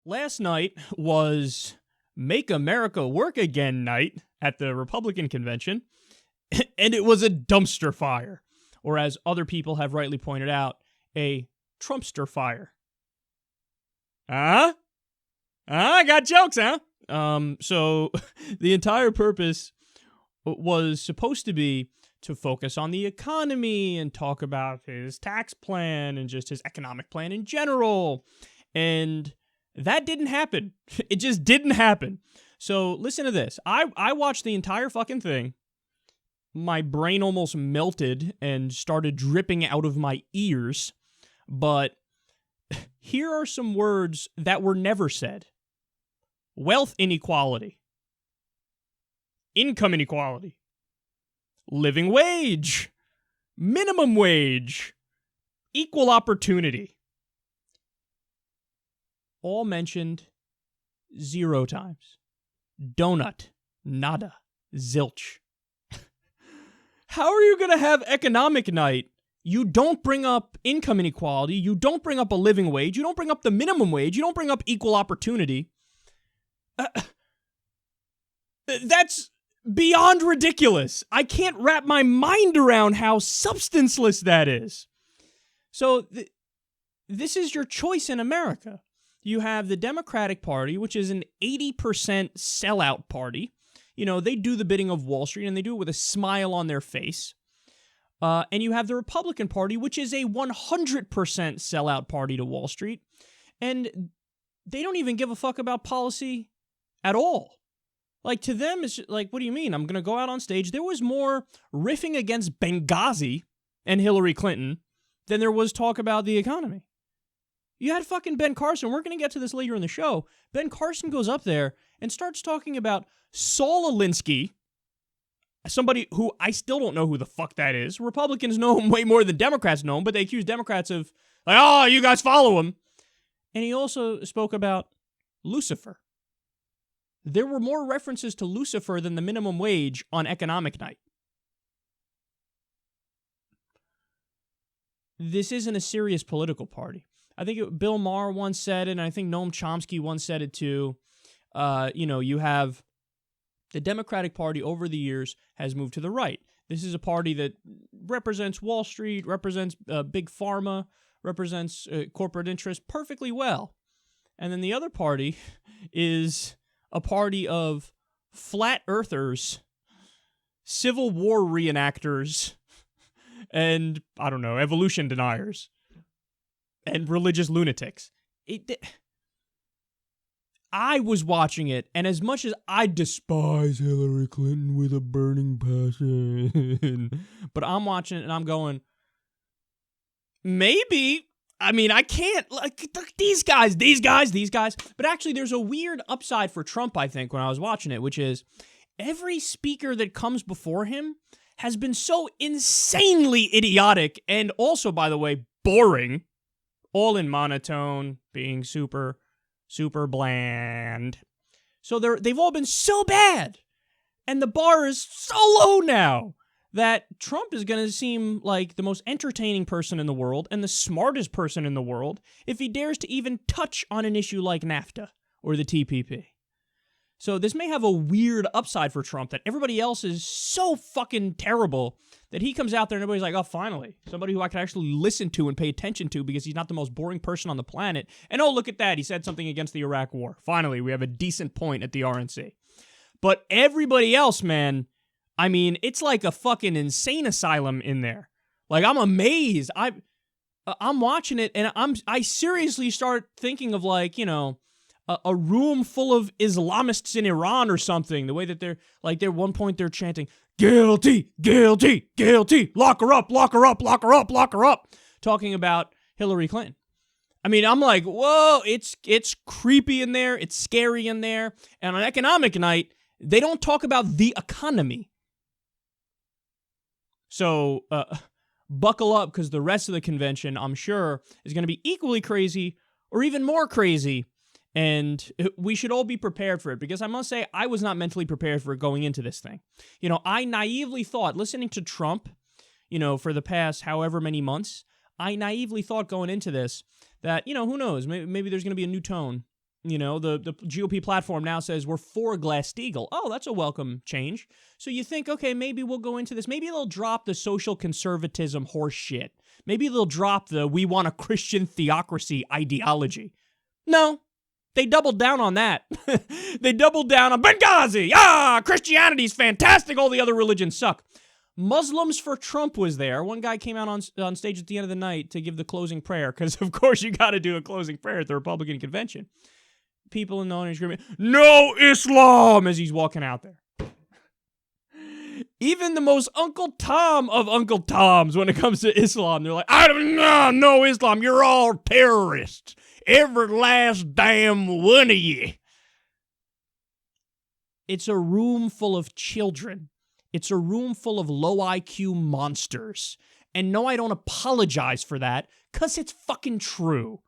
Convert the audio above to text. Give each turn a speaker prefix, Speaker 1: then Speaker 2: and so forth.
Speaker 1: Last night was Make America Work Again night at the Republican convention, and it was a dumpster fire, or as other people have rightly pointed out, a Trumpster fire. I got jokes, huh? So the entire purpose was supposed to be to focus on the economy and talk about his tax plan and just his economic plan in general. And that didn't happen. It just didn't happen. So listen to this. I watched the entire fucking thing. My brain almost melted and started dripping out of my ears. But here are some words that were never said. Wealth inequality. Income inequality. Living wage. Minimum wage. Equal opportunity. All mentioned 0 times. Donut. Nada. Zilch. How are you going to have economic night? You don't bring up income inequality. You don't bring up a living wage. You don't bring up the minimum wage. You don't bring up equal opportunity. That's beyond ridiculous. I can't wrap my mind around how substanceless that is. So this is your choice in America. You have the Democratic Party, which is an 80% sellout party. You know, they do the bidding of Wall Street, and they do it with a smile on their face. And you have the Republican Party, which is a 100% sellout party to Wall Street. And they don't even give a fuck about policy at all. Like, to them, it's like, what do you mean? I'm going to go out on stage. There was more riffing against Benghazi and Hillary Clinton than there was talk about the economy. You had fucking Ben Carson. We're going to get to this later in the show. Ben Carson goes up there and starts talking about Saul Alinsky, somebody who I still don't know who the fuck that is. Republicans know him way more than Democrats know him, but they accuse Democrats of, like, oh, you guys follow him. And he also spoke about Lucifer. There were more references to Lucifer than the minimum wage on economic night. This isn't a serious political party. I think Bill Maher once said it, and I think Noam Chomsky once said it too. You have the Democratic Party over the years has moved to the right. This is a party that represents Wall Street, represents big pharma, represents corporate interests perfectly well. And then the other party is a party of flat earthers, Civil War reenactors, and, I don't know, evolution deniers, and religious lunatics. I was watching it, and as much as I despise Hillary Clinton with a burning passion, but I'm watching it and I'm going, maybe. I mean, I can't, like, these guys. But actually, there's a weird upside for Trump, I think, when I was watching it, which is every speaker that comes before him has been so insanely idiotic and also, by the way, boring, all in monotone, being super bland. So they've all been so bad, and the bar is so low now that Trump is going to seem like the most entertaining person in the world and the smartest person in the world if he dares to even touch on an issue like NAFTA or the TPP. So this may have a weird upside for Trump that everybody else is so fucking terrible that he comes out there and everybody's like, oh, finally, somebody who I can actually listen to and pay attention to because he's not the most boring person on the planet. And oh, look at that. He said something against the Iraq War. Finally, we have a decent point at the RNC. But everybody else, man, I mean, it's like a fucking insane asylum in there. Like, I'm amazed. I'm watching it and I seriously start thinking of, like, you know, a room full of Islamists in Iran or something. The way that they're at one point they're chanting, guilty, guilty, guilty, lock her up, lock her up, lock her up, lock her up, talking about Hillary Clinton. I mean, I'm like, whoa, it's creepy in there, it's scary in there, and on economic night, they don't talk about the economy. So, buckle up, because the rest of the convention, I'm sure, is going to be equally crazy or even more crazy. And we should all be prepared for it, because I must say, I was not mentally prepared for it going into this thing. You know, I naively thought, listening to Trump, you know, for the past however many months, I naively thought going into this that, you know, who knows, maybe there's going to be a new tone You know, the GOP platform now says we're for Glass-Steagall. Oh, that's a welcome change. So you think, okay, maybe we'll go into this. Maybe they'll drop the social conservatism horse shit. Maybe they'll drop the we want a Christian theocracy ideology. No, they doubled down on that. They doubled down on Benghazi. Christianity's fantastic. All the other religions suck. Muslims for Trump was there. One guy came out on stage at the end of the night to give the closing prayer, because of course you got to do a closing prayer at the Republican convention. People in the audience screaming, "No Islam!" as he's walking out there. Even the most Uncle Tom of Uncle Toms when it comes to Islam, they're like, no Islam, you're all terrorists. Every last damn one of you. It's a room full of children. It's a room full of low IQ monsters. And no, I don't apologize for that, because it's fucking true.